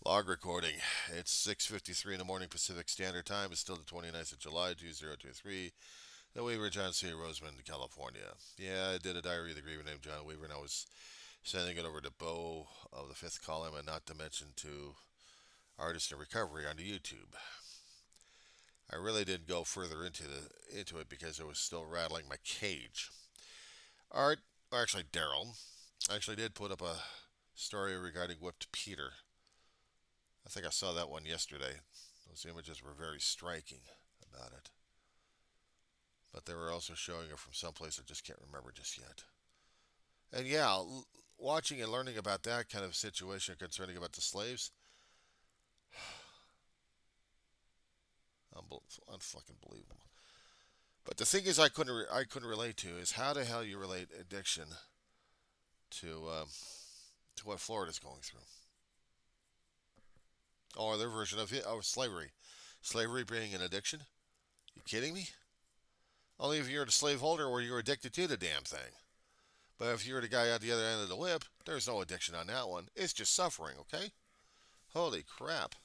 Log recording. It's 6:53 in the morning Pacific Standard Time. It's still the 29th of July, 2023. The Weaver, John C. Roseman, California. Yeah, I did a diary of the Griever named John Weaver, and I was sending it over to Beau of the Fifth Column, and not to mention to Artist in Recovery onto YouTube. I really didn't go further into it because it was still rattling my cage. Art, or actually Daryl, actually did put up a story regarding Whipped Peter. I think I saw that one yesterday. Those images were very striking about it. But they were also showing it from someplace I just can't remember just yet. And yeah, watching and learning about that kind of situation concerning about the slaves, unfucking believable. But the thing is, I couldn't relate to is how the hell you relate addiction to what Florida's going through, or their version of it, of slavery. Slavery being an addiction? You kidding me? Only if you're a slaveholder or you're addicted to the damn thing. But if you're the guy at the other end of the whip, there's no addiction on that one. It's just suffering, okay? Holy crap.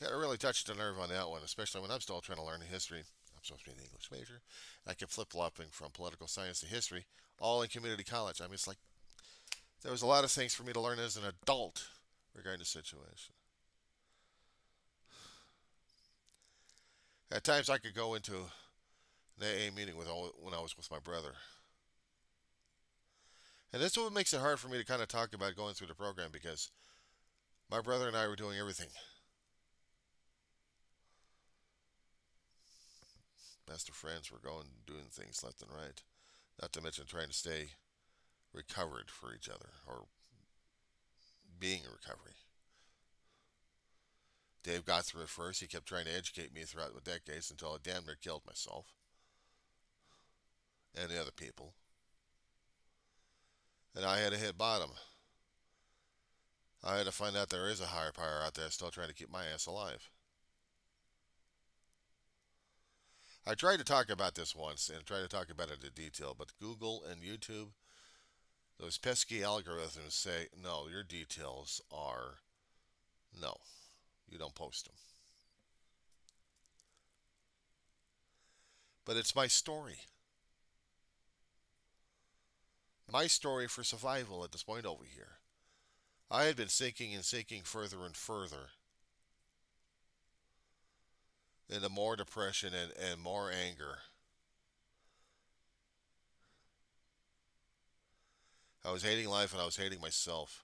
Yeah, it really touched the nerve on that one, especially when I'm still trying to learn the history. I'm supposed to be an English major. I kept flip flopping from political science to history, all in community college. I mean, it's like there was a lot of things for me to learn as an adult regarding the situation. At times, I could go into an AA meeting when I was with my brother. And that's what makes it hard for me to kind of talk about going through the program because my brother and I were doing everything. Best of friends were going doing things left and right. Not to mention trying to stay recovered for each other or being in recovery. Dave got through it first. He kept trying to educate me throughout the decades until I damn near killed myself and the other people. And I had to hit bottom. I had to find out there is a higher power out there still trying to keep my ass alive. I tried to talk about this once and tried to talk about it in detail, but Google and YouTube, those pesky algorithms say, no, your details are no. You don't post them. But it's my story. My story for survival at this point over here. I had been sinking and sinking further and further into more depression and more anger. I was hating life and I was hating myself.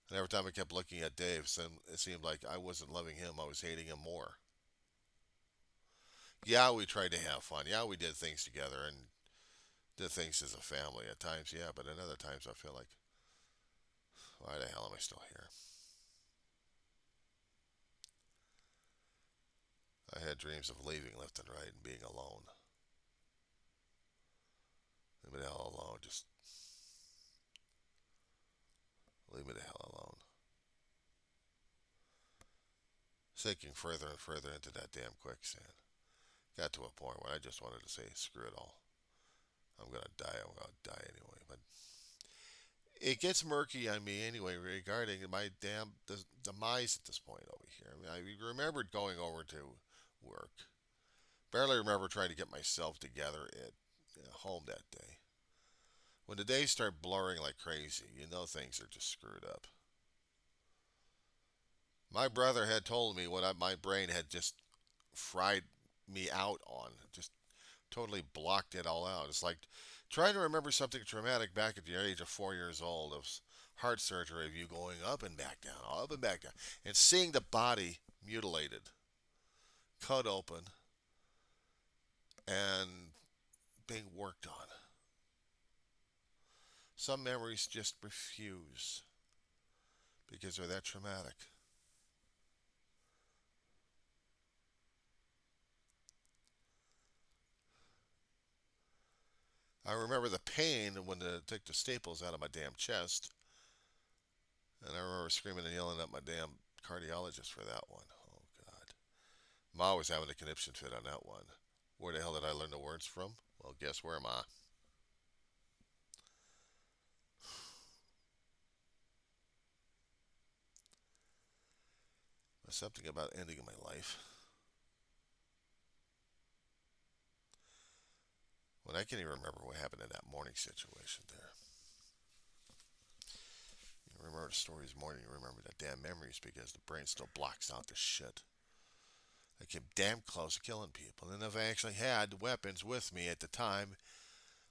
And every time I kept looking at Dave, it seemed like I wasn't loving him, I was hating him more. Yeah, we tried to have fun. Yeah, we did things together and did things as a family at times, yeah, but at other times I feel like, why the hell am I still here? I had dreams of leaving left and right and being alone. Leave me the hell alone. Just leave me the hell alone. Sinking further and further into that damn quicksand. Got to a point where I just wanted to say, screw it all. I'm gonna die. I'm gonna die anyway. But it gets murky on me anyway regarding my damn demise at this point over here. I mean, I remembered going over to work. Barely remember trying to get myself together at home that day. When the days start blurring like crazy, you know things are just screwed up. My brother had told me what my brain had just fried me out on. Just totally blocked it all out. It's like trying to remember something traumatic back at the age of 4 years old of heart surgery, of you going up and back down, and seeing the body mutilated, cut open, and being worked on. Some memories just refuse because they're that traumatic. I remember the pain when they took the staples out of my damn chest, and I remember screaming and yelling at my damn cardiologist for that one. Oh, God. Ma was having a conniption fit on that one. Where the hell did I learn the words from? Well, guess where, Ma? Something about ending my life. When I can't even remember what happened in that morning situation there. You remember the stories morning, you remember the damn memories because the brain still blocks out the shit. I came damn close to killing people. And if I actually had weapons with me at the time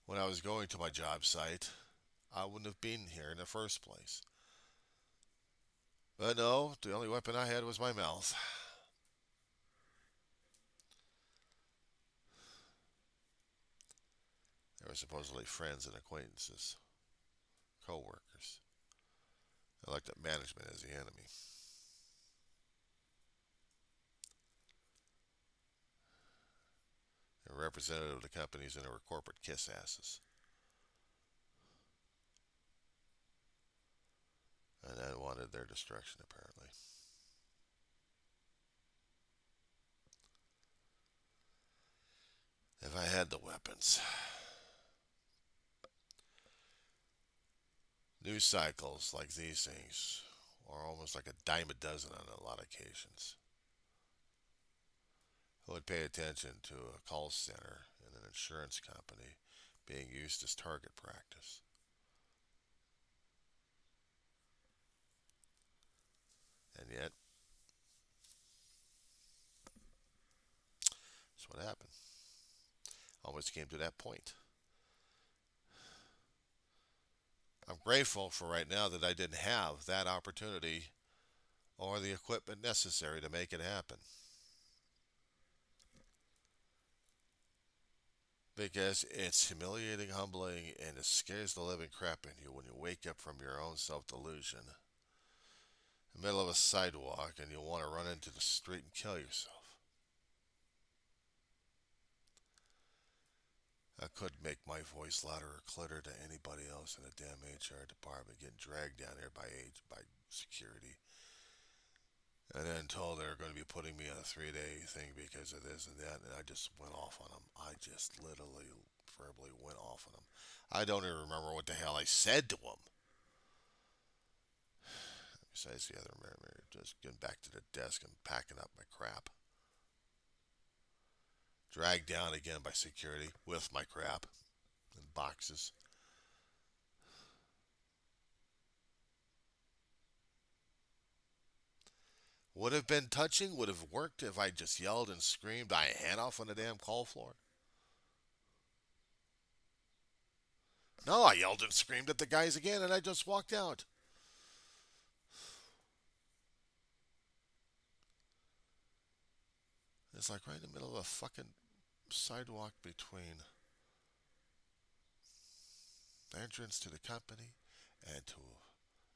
when I was going to my job site, I wouldn't have been here in the first place. But no, the only weapon I had was my mouth. They were supposedly friends and acquaintances, co workers. I looked at management as the enemy. They were representative of the companies and they were corporate kiss asses. And I wanted their destruction, apparently. If I had the weapons. News cycles like these things are almost like a dime a dozen on a lot of occasions. Who would pay attention to a call center in an insurance company being used as target practice? And yet, that's what happened. Almost came to that point. I'm grateful for right now that I didn't have that opportunity or the equipment necessary to make it happen. Because it's humiliating, humbling, and it scares the living crap in you when you wake up from your own self delusion in the middle of a sidewalk and you want to run into the street and kill yourself. I couldn't make my voice louder or clearer to anybody else in the damn HR department getting dragged down there by security. And then told they were going to be putting me on a 3-day thing because of this and that, and I just went off on them. I just literally, verbally went off on them. I don't even remember what the hell I said to them. Besides the other memory, just getting back to the desk and packing up my crap. Dragged down again by security with my crap in boxes. Would have been touching, would have worked if I just yelled and screamed my head off on the damn call floor. No, I yelled and screamed at the guys again and I just walked out. It's like right in the middle of a fucking sidewalk between the entrance to the company and to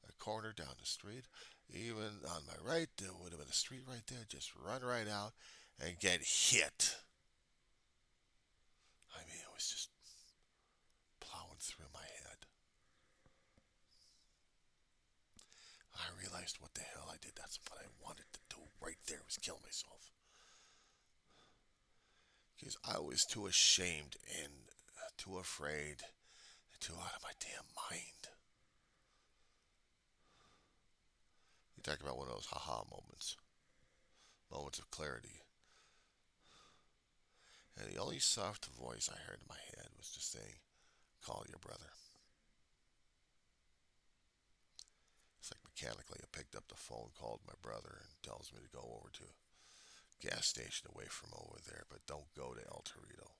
a corner down the street. Even on my right, there would have been a street right there. Just run right out and get hit. I mean, it was just plowing through my head. I realized what the hell I did. That's what I wanted to do right there was kill myself. Because I was too ashamed and too afraid, too out of my damn mind. You talk about one of those haha moments, moments of clarity. And the only soft voice I heard in my head was just saying, call your brother. It's like mechanically I picked up the phone, called my brother, and tells me to go over to a gas station away from over there, but don't go to El Torito.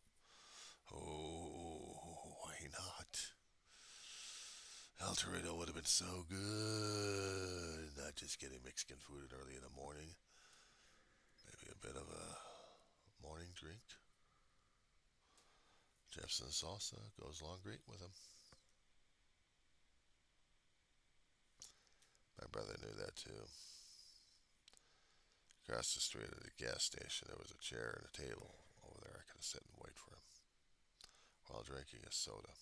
Oh, why not? El Torito would have been so good. Not just getting Mexican food early in the morning. Maybe a bit of a morning drink. Jefferson salsa goes along great with them. My brother knew that too. Across the street at the gas station, there was a chair and a table. Over there, I could have sit and wait for him while drinking a soda.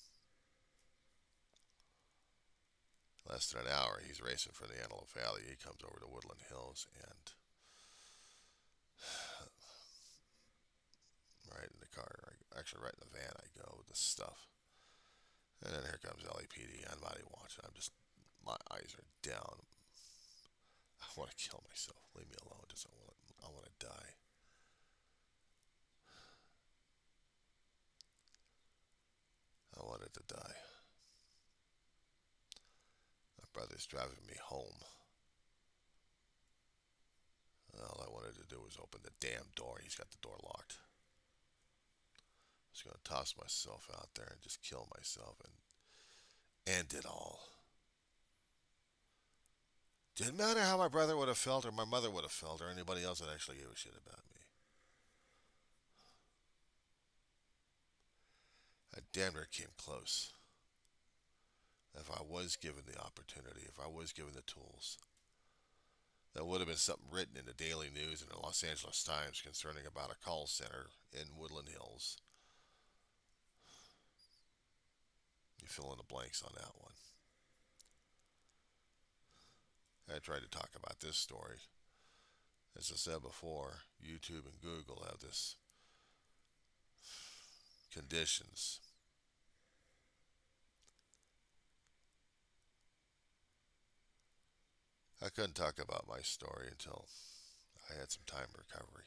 Less than an hour, he's racing from the Antelope Valley. He comes over to Woodland Hills, and right in the car, actually right in the van, I go with the stuff. And then here comes LAPD on body watch, and I'm just, my eyes are down. I want to kill myself. Leave me alone. Just I want to die. I wanted to die. My brother's driving me home. And all I wanted to do was open the damn door. He's got the door locked. I was going to toss myself out there and just kill myself and end it all. Didn't matter how my brother would have felt or my mother would have felt or anybody else that actually gave a shit about me. I damn near came close. If I was given the opportunity, if I was given the tools, that would have been something written in the Daily News and the Los Angeles Times concerning about a call center in Woodland Hills. You fill in the blanks on that one. I tried to talk about this story. As I said before, YouTube and Google have this conditions. I couldn't talk about my story until I had some time recovery.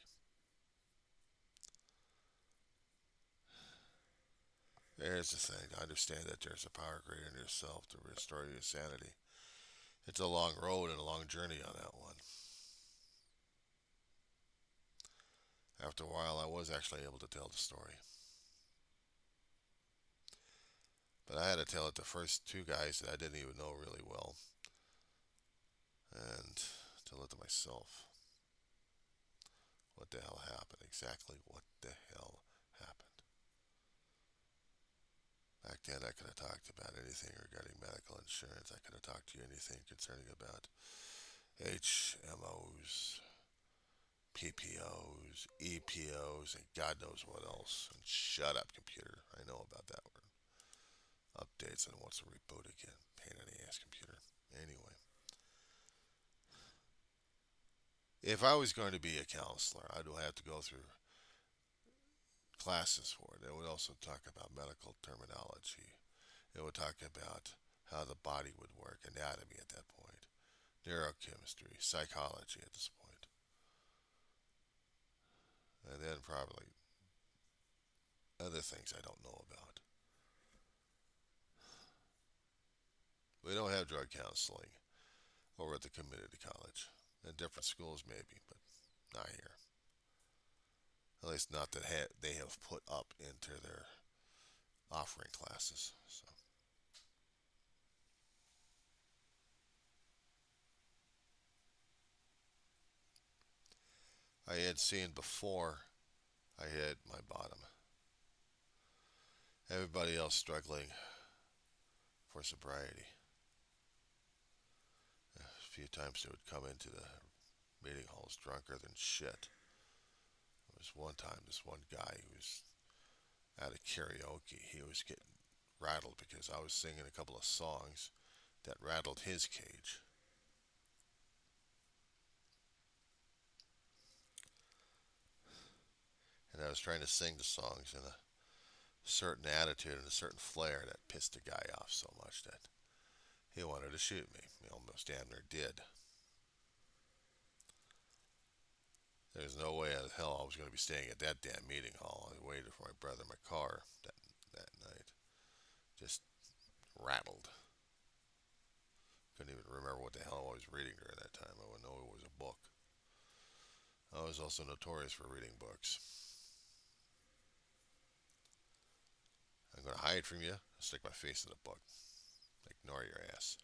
Here's the thing. I understand that there's a power greater than yourself to restore your sanity. It's a long road and a long journey on that one. After a while, I was actually able to tell the story. But I had to tell it to first two guys that I didn't even know really well. And tell it to myself. What the hell happened? Exactly what the hell happened? Back then, I could have talked about anything regarding medical insurance. I could have talked to you anything concerning about HMOs, PPOs, EPOs, and God knows what else. And shut up, computer. I know about that word. Updates and wants to reboot again. Pain in the ass, computer. Anyway, if I was going to be a counselor, I would have to go through classes for it. It would also talk about medical terminology. It would talk about how the body would work, anatomy at that point, neurochemistry, psychology at this point, and then probably other things I don't know about. We don't have drug counseling over at the community college. In different schools, maybe, but not here. At least not that they have put up into their offering classes. So I had seen before I hit my bottom. Everybody else struggling for sobriety. A few times they would come into the meeting halls drunker than shit. There was one time this one guy who was at a karaoke. He was getting rattled because I was singing a couple of songs that rattled his cage. And I was trying to sing the songs in a certain attitude and a certain flair that pissed the guy off so much that he wanted to shoot me. He almost damn near did. There's no way in hell I was going to be staying at that damn meeting hall. I waited for my brother in my car that night. Just rattled. Couldn't even remember what the hell I was reading during that time. I wouldn't know it was a book. I was also notorious for reading books. I'm going to hide from you. Stick my face in the book. Ignore your ass.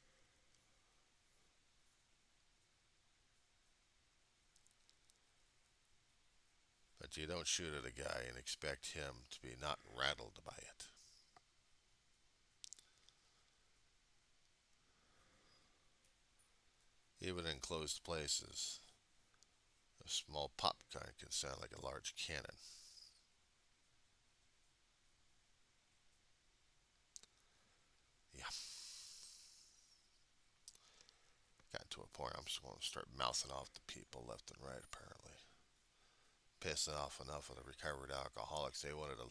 But you don't shoot at a guy and expect him to be not rattled by it. Even in closed places, a small pop gun can sound like a large cannon. Yeah. Got to a point I'm just going to start mouthing off to people left and right, apparently. Pissing off enough of the recovered alcoholics. They wanted to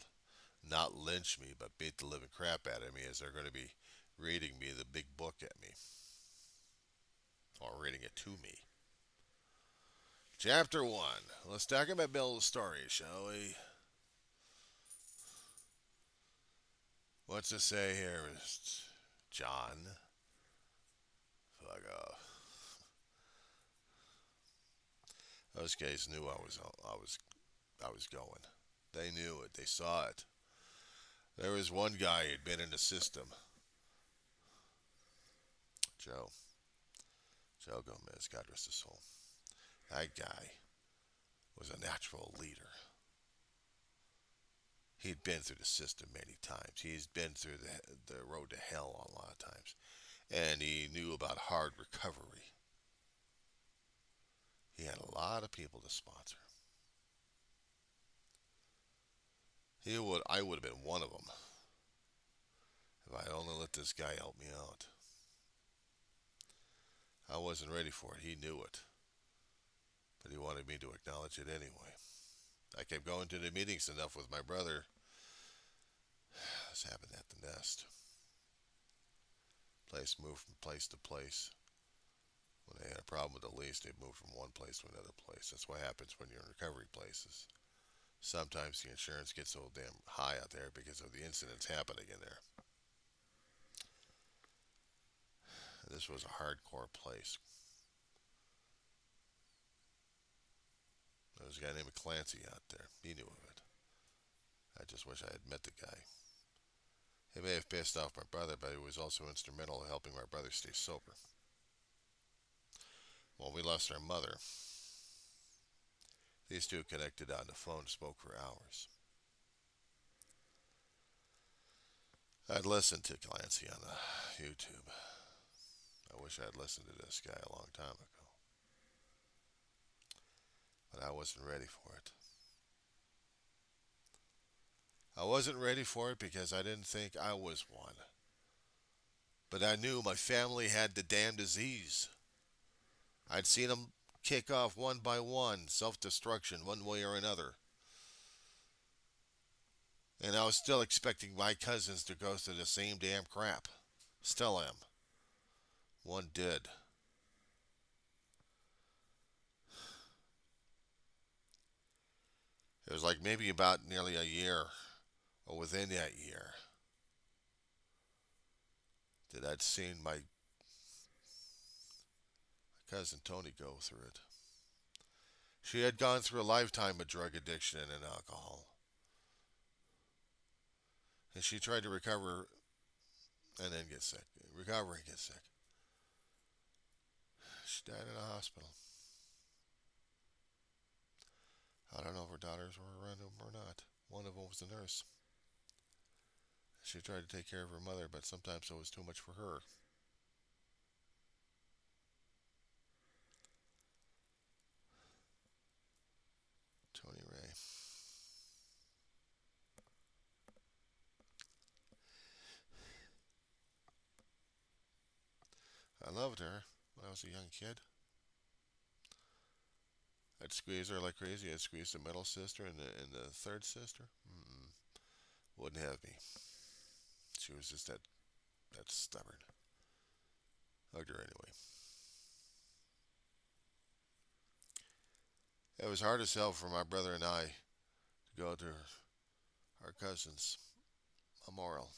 not lynch me, but beat the living crap out of me as they're going to be reading me the big book at me. Or reading it to me. Chapter 1. Let's talk about Bill's story, shall we? What's it say here, Mr. John? Fuck off. Those guys knew I was going. They knew it. They saw it. There was one guy who'd been in the system. Joe. Joe Gomez, God rest his soul. That guy was a natural leader. He'd been through the system many times. He's been through the road to hell a lot of times. And he knew about hard recovery. He had a lot of people to sponsor. I would have been one of them if I'd only let this guy help me out. I wasn't ready for it. He knew it. But he wanted me to acknowledge it anyway. I kept going to the meetings enough with my brother. This happened at the nest. Place moved from place to place. When they had a problem with the lease, they moved from one place to another place. That's what happens when you're in recovery places. Sometimes the insurance gets so damn high out there because of the incidents happening in there. This was a hardcore place. There was a guy named Clancy out there. He knew of it. I just wish I had met the guy. He may have pissed off my brother, but he was also instrumental in helping my brother stay sober. When we lost our mother, these two connected on the phone and spoke for hours. I'd listened to Clancy on the YouTube. I wish I had listened to this guy a long time ago. But I wasn't ready for it. I wasn't ready for it because I didn't think I was one. But I knew my family had the damn disease. I'd seen them kick off one by one, self-destruction, one way or another. And I was still expecting my cousins to go through the same damn crap. Still am. One did. It was like maybe about nearly a year, or within that year, that I'd seen my cousin Tony go through it. She had gone through a lifetime of drug addiction and alcohol. And she tried to recover and then get sick. Recover and get sick. She died in a hospital. I don't know if her daughters were around him or not. One of them was a nurse. She tried to take care of her mother, but sometimes it was too much for her. Tony Ray. I loved her when I was a young kid. I'd squeeze her like crazy. I'd squeeze the middle sister and the third sister. Wouldn't have me. She was just that stubborn. Hugged her anyway. It was hard as hell for my brother and I to go to our cousin's memorial.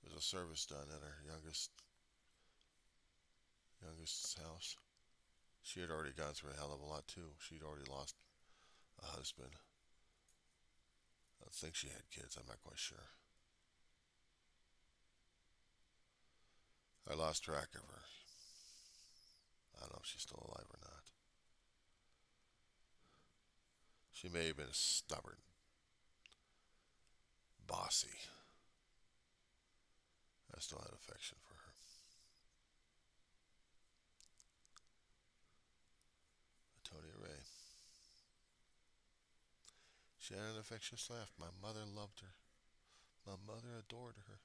There was a service done at our youngest's house. She had already gone through a hell of a lot too. She'd already lost a husband. I think she had kids. I'm not quite sure. I lost track of her. I don't know if she's still alive or not. She may have been stubborn, bossy. I still had affection for her. Tony Ray. She had an infectious laugh. My mother loved her. My mother adored her.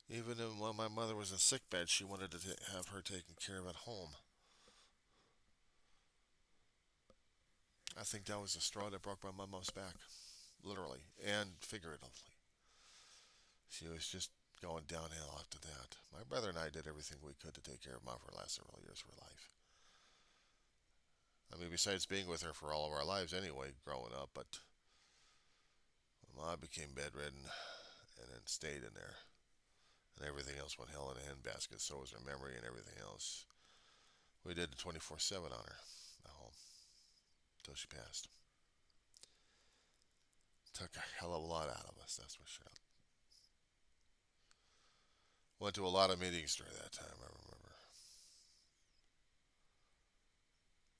Even when my mother was in sick bed, she wanted to have her taken care of at home. I think that was the straw that broke my mom's back, literally and figuratively. She was just going downhill after that. My brother and I did everything we could to take care of Mom for the last several years of her life. I mean, besides being with her for all of our lives anyway, growing up, but Mom became bedridden and then stayed in there. And everything else went hell in a handbasket. So was her memory and everything else. We did the 24/7 on her at home until she passed. Took a hell of a lot out of us, that's for sure. Went to a lot of meetings during that time, I remember.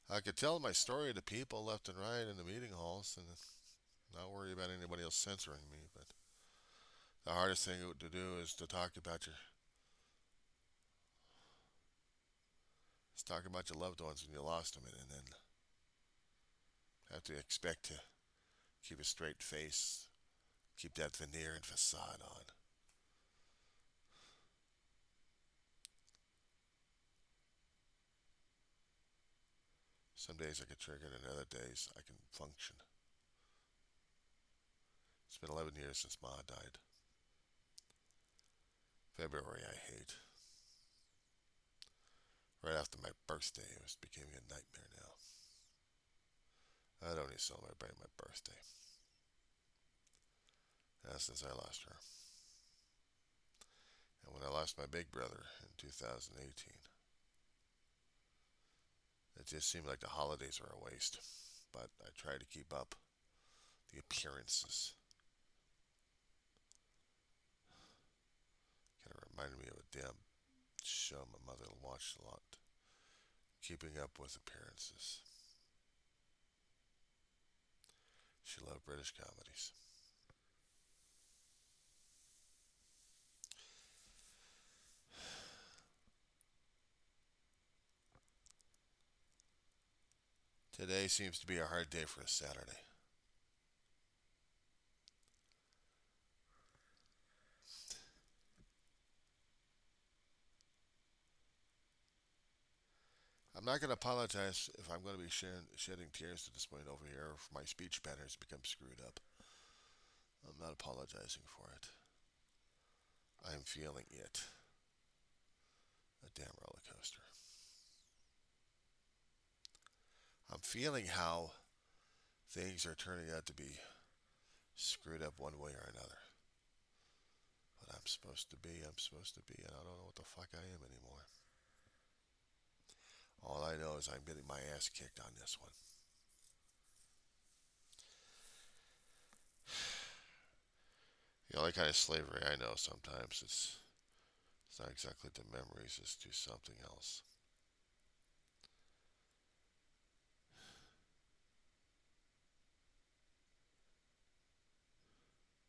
I could tell my story to people left and right in the meeting halls and not worry about anybody else censoring me. But the hardest thing to do is talk about your loved ones when you lost them, and then have to expect to keep a straight face, keep that veneer and facade on. Some days I get triggered, and other days I can function. It's been 11 years since Ma died. February I hate. Right after my birthday, it was becoming a nightmare now. I don't even celebrate my birthday. That's since I lost her. And when I lost my big brother in 2018, it just seemed like the holidays were a waste. But I tried to keep up the appearances. Kind of reminded me of a damn show my mother watched a lot. Keeping Up with Appearances. She loved British comedies. Today seems to be a hard day for a Saturday. I'm not going to apologize if I'm going to be shedding tears at this point over here if my speech patterns become screwed up. I'm not apologizing for it. I'm feeling it. A damn roller coaster. I'm feeling how things are turning out to be screwed up one way or another. What I'm supposed to be, and I don't know what the fuck I am anymore. All I know is I'm getting my ass kicked on this one. The only kind of slavery I know sometimes it's not exactly to memories, it's to something else.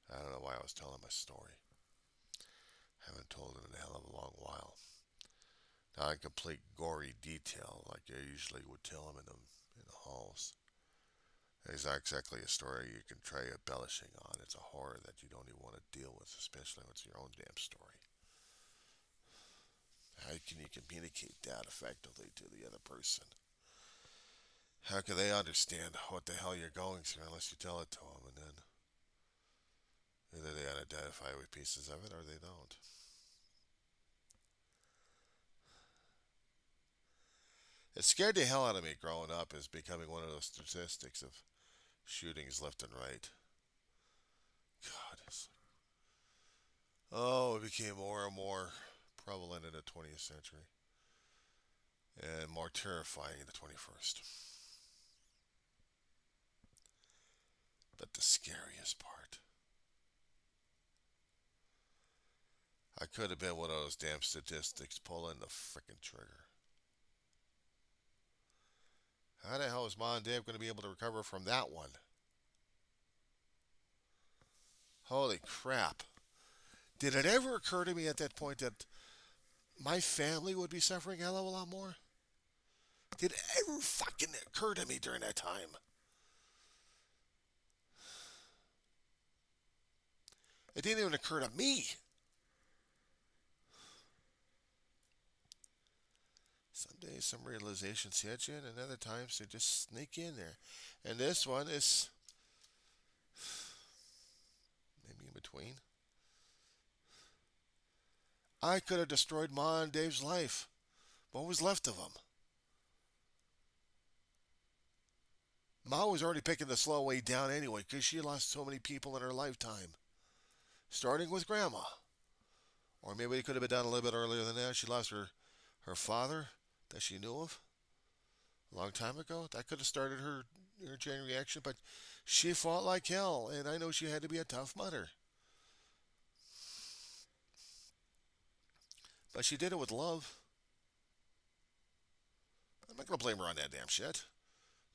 I don't know why I was telling my story. Haven't told it in a hell of a long while. Not in complete gory detail like I usually would tell them in the halls. It's not exactly a story you can try embellishing on. It's a horror that you don't even want to deal with, especially when it's your own damn story. How can you communicate that effectively to the other person? How can they understand what the hell you're going through unless you tell it to them? And then either they identify with pieces of it or they don't. It scared the hell out of me growing up as becoming one of those statistics of shootings left and right. God, it became more and more prevalent in the 20th century and more terrifying in the 21st. But the scariest part, I could have been one of those damn statistics pulling the frickin' trigger. How the hell is Mom and Dave going to be able to recover from that one? Holy crap. Did it ever occur to me at that point that my family would be suffering a hell of a lot more? Did it ever fucking occur to me during that time? It didn't even occur to me. Some days some realizations hit you, and other times they just sneak in there. And this one is maybe in between. I could have destroyed Ma and Dave's life. What was left of them? Ma was already picking the slow way down anyway because she lost so many people in her lifetime, starting with Grandma. Or maybe it could have been done a little bit earlier than that. She lost her father that she knew of a long time ago. That could have started her chain reaction, but she fought like hell, and I know she had to be a tough mother. But she did it with love. I'm not going to blame her on that damn shit.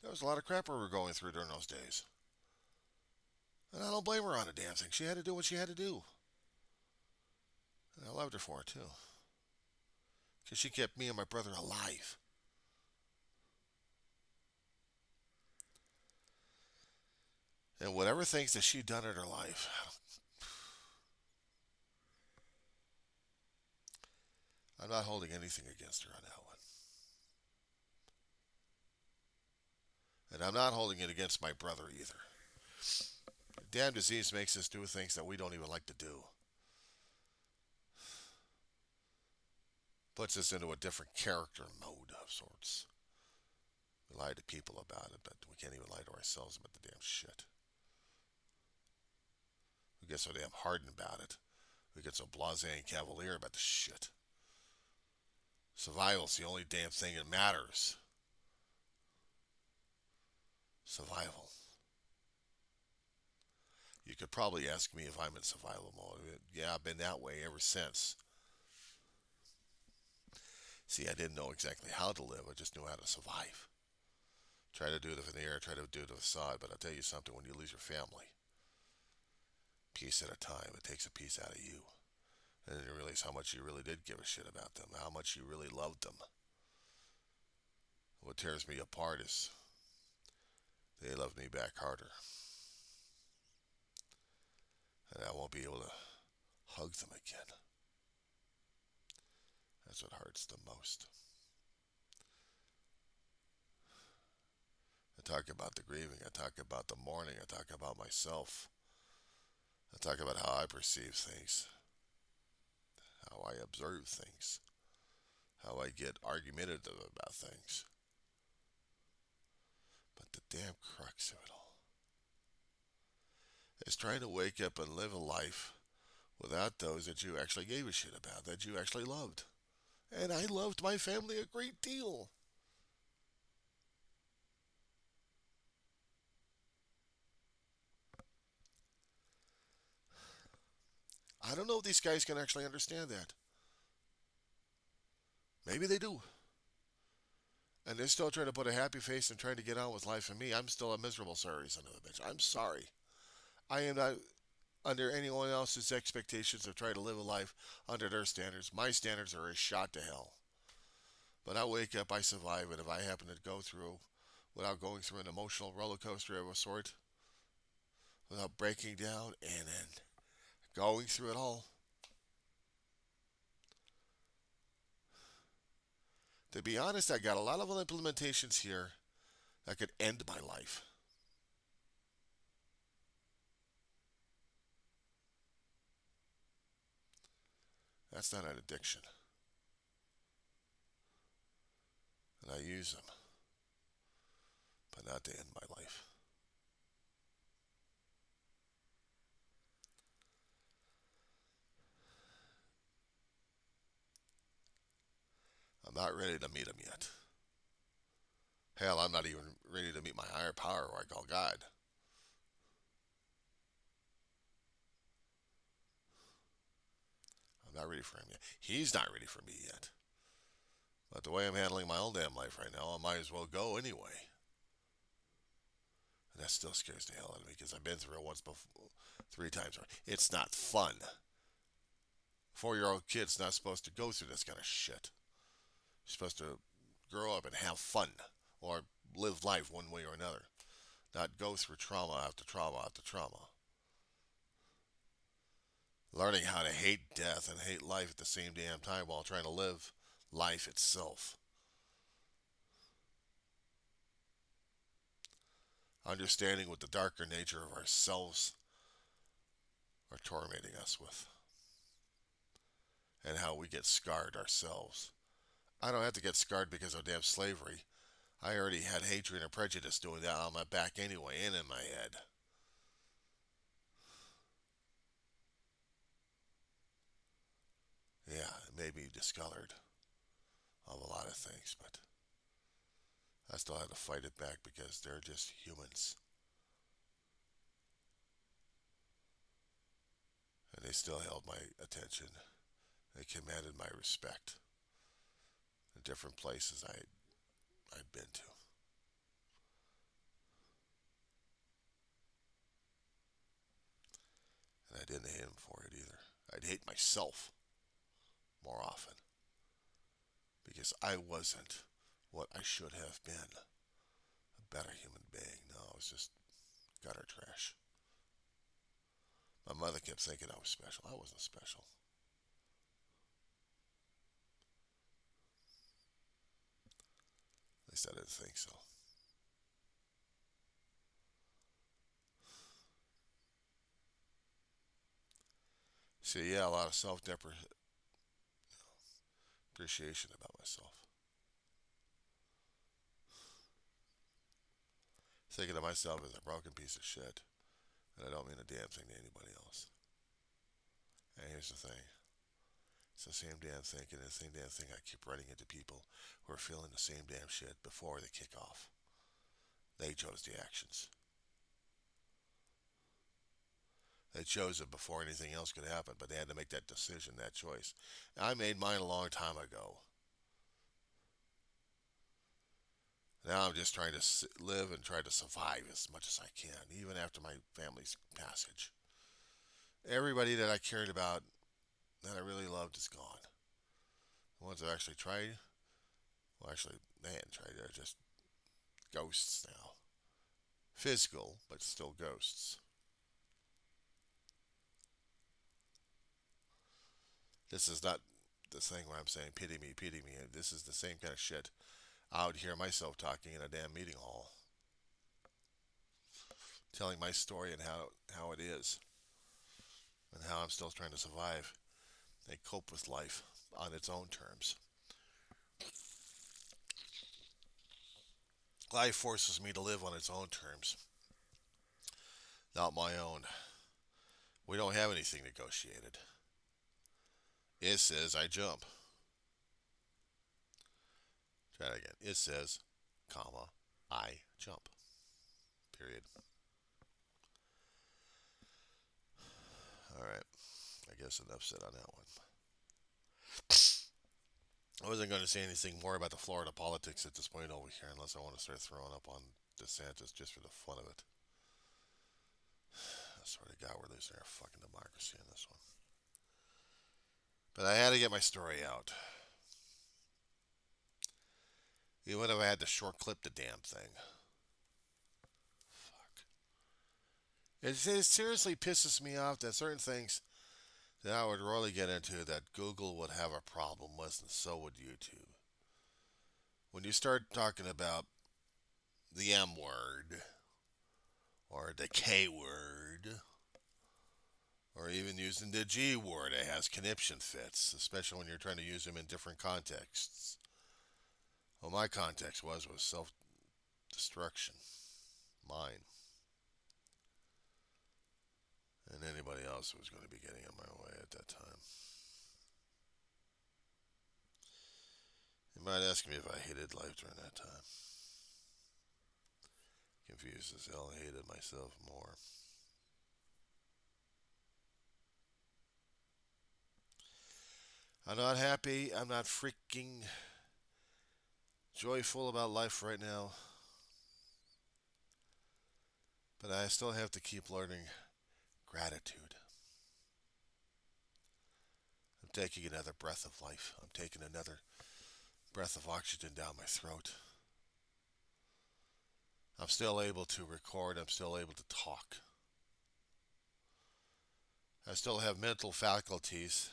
There was a lot of crap we were going through during those days. And I don't blame her on a damn thing. She had to do what she had to do. And I loved her for it, too. Because she kept me and my brother alive. And whatever things that she'd done in her life, I'm not holding anything against her on that one. And I'm not holding it against my brother either. Damn disease makes us do things that we don't even like to do. Puts us into a different character mode of sorts. We lie to people about it, but we can't even lie to ourselves about the damn shit. We get so damn hardened about it. We get so blasé and cavalier about the shit. Survival's the only damn thing that matters. Survival. You could probably ask me if I'm in survival mode. Yeah, I've been that way ever since. See, I didn't know exactly how to live. I just knew how to survive. Try to do it from the air, try to do it to the side. But I'll tell you something, when you lose your family, piece at a time, it takes a piece out of you. And then you realize how much you really did give a shit about them, how much you really loved them. What tears me apart is they love me back harder. And I won't be able to hug them again. That's what hurts the most. I talk about the grieving. I talk about the mourning. I talk about myself. I talk about how I perceive things, how I observe things, how I get argumentative about things. But the damn crux of it all is trying to wake up and live a life without those that you actually gave a shit about, that you actually loved. And I loved my family a great deal. I don't know if these guys can actually understand that. Maybe they do. And they're still trying to put a happy face and trying to get on with life. And me, I'm still a miserable sorry son of a bitch. I'm sorry. I am not under anyone else's expectations of trying to live a life under their standards. My standards are a shot to hell. But I wake up, I survive, and if I happen to go through, without going through an emotional roller coaster of a sort, without breaking down and then going through it all, to be honest, I got a lot of implementations here that could end my life. That's not an addiction. And I use them, but not to end my life. I'm not ready to meet him yet. Hell, I'm not even ready to meet my higher power, who I call God. I'm not ready for him yet. He's not ready for me yet. But the way I'm handling my own damn life right now, I might as well go anyway. And that still scares the hell out of me because I've been through it once before, 3 times. It's not fun. 4-year-old kid's not supposed to go through this kind of shit. You're supposed to grow up and have fun or live life one way or another, not go through trauma after trauma after trauma. Learning how to hate death and hate life at the same damn time while trying to live life itself. Understanding what the darker nature of ourselves are tormenting us with. and how we get scarred ourselves. I don't have to get scarred because of damn slavery. I already had hatred and prejudice doing that on my back anyway and in my head. Yeah, it made me discolored of a lot of things, but I still had to fight it back because they're just humans. And they still held my attention. They commanded my respect in different places I'd been to. And I didn't hate them for it either. I'd hate myself more often because I wasn't what I should have been. A better human being. No, I was just gutter trash. My mother kept thinking I was special. I wasn't special. At least I didn't think so. See, yeah, a lot of self depreciation about myself. Thinking of myself as a broken piece of shit. And I don't mean a damn thing to anybody else. And here's the thing. It's the same damn thing, and the same damn thing I keep running into people who are feeling the same damn shit before they kick off. They chose the actions. They chose it before anything else could happen, but they had to make that decision, that choice. I made mine a long time ago. Now I'm just trying to live and try to survive as much as I can, even after my family's passage. Everybody that I cared about, that I really loved, is gone. The ones that actually tried, well, actually, they hadn't tried. They're just ghosts now. Physical, but still ghosts. This is not the thing where I'm saying, pity me, pity me. This is the same kind of shit I would hear myself talking in a damn meeting hall, telling my story and how it is, and how I'm still trying to survive and cope with life on its own terms. Life forces me to live on its own terms, not my own. We don't have anything negotiated. It says I jump. Try that again. It says, comma, I jump. Period. All right. I guess enough said on that one. I wasn't going to say anything more about the Florida politics at this point over here unless I want to start throwing up on DeSantis just for the fun of it. I swear to God, we're losing our fucking democracy in this one. But I had to get my story out. Even if I had to short clip the damn thing. Fuck. It seriously pisses me off that certain things that I would really get into that Google would have a problem with, and so would YouTube. When you start talking about the M word, or the K word, or even using the G word, it has conniption fits, especially when you're trying to use them in different contexts. Well, my context was self destruction. Mine. And anybody else who was going to be getting in my way at that time. You might ask me if I hated life during that time. Confused as hell, hated myself more. I'm not happy. I'm not freaking joyful about life right now. But I still have to keep learning gratitude. I'm taking another breath of life. I'm taking another breath of oxygen down my throat. I'm still able to record. I'm still able to talk. I still have mental faculties.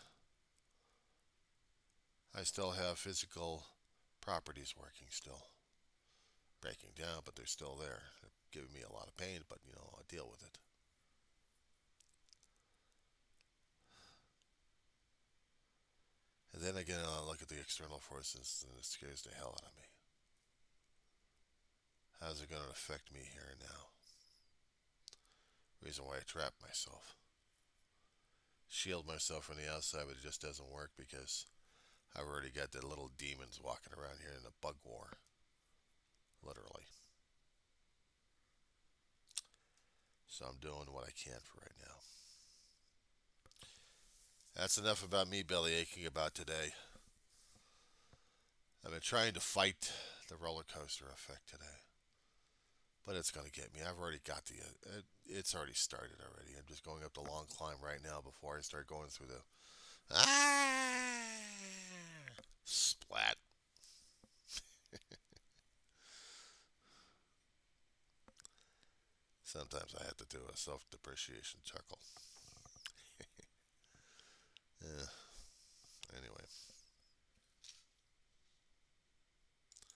I still have physical properties working still. Breaking down, but they're still there. They're giving me a lot of pain, but I'll deal with it. And then again, I look at the external forces and it scares the hell out of me. How's it going to affect me here and now? Reason why I trap myself. Shield myself from the outside, but it just doesn't work because I've already got the little demons walking around here in a bug war. Literally. So I'm doing what I can for right now. That's enough about me belly aching about today. I've been trying to fight the roller coaster effect today. But it's going to get me. I've already got it's already started already. I'm just going up the long climb right now before I start going through the. Ah! Splat. Sometimes I have to do a self depreciation chuckle.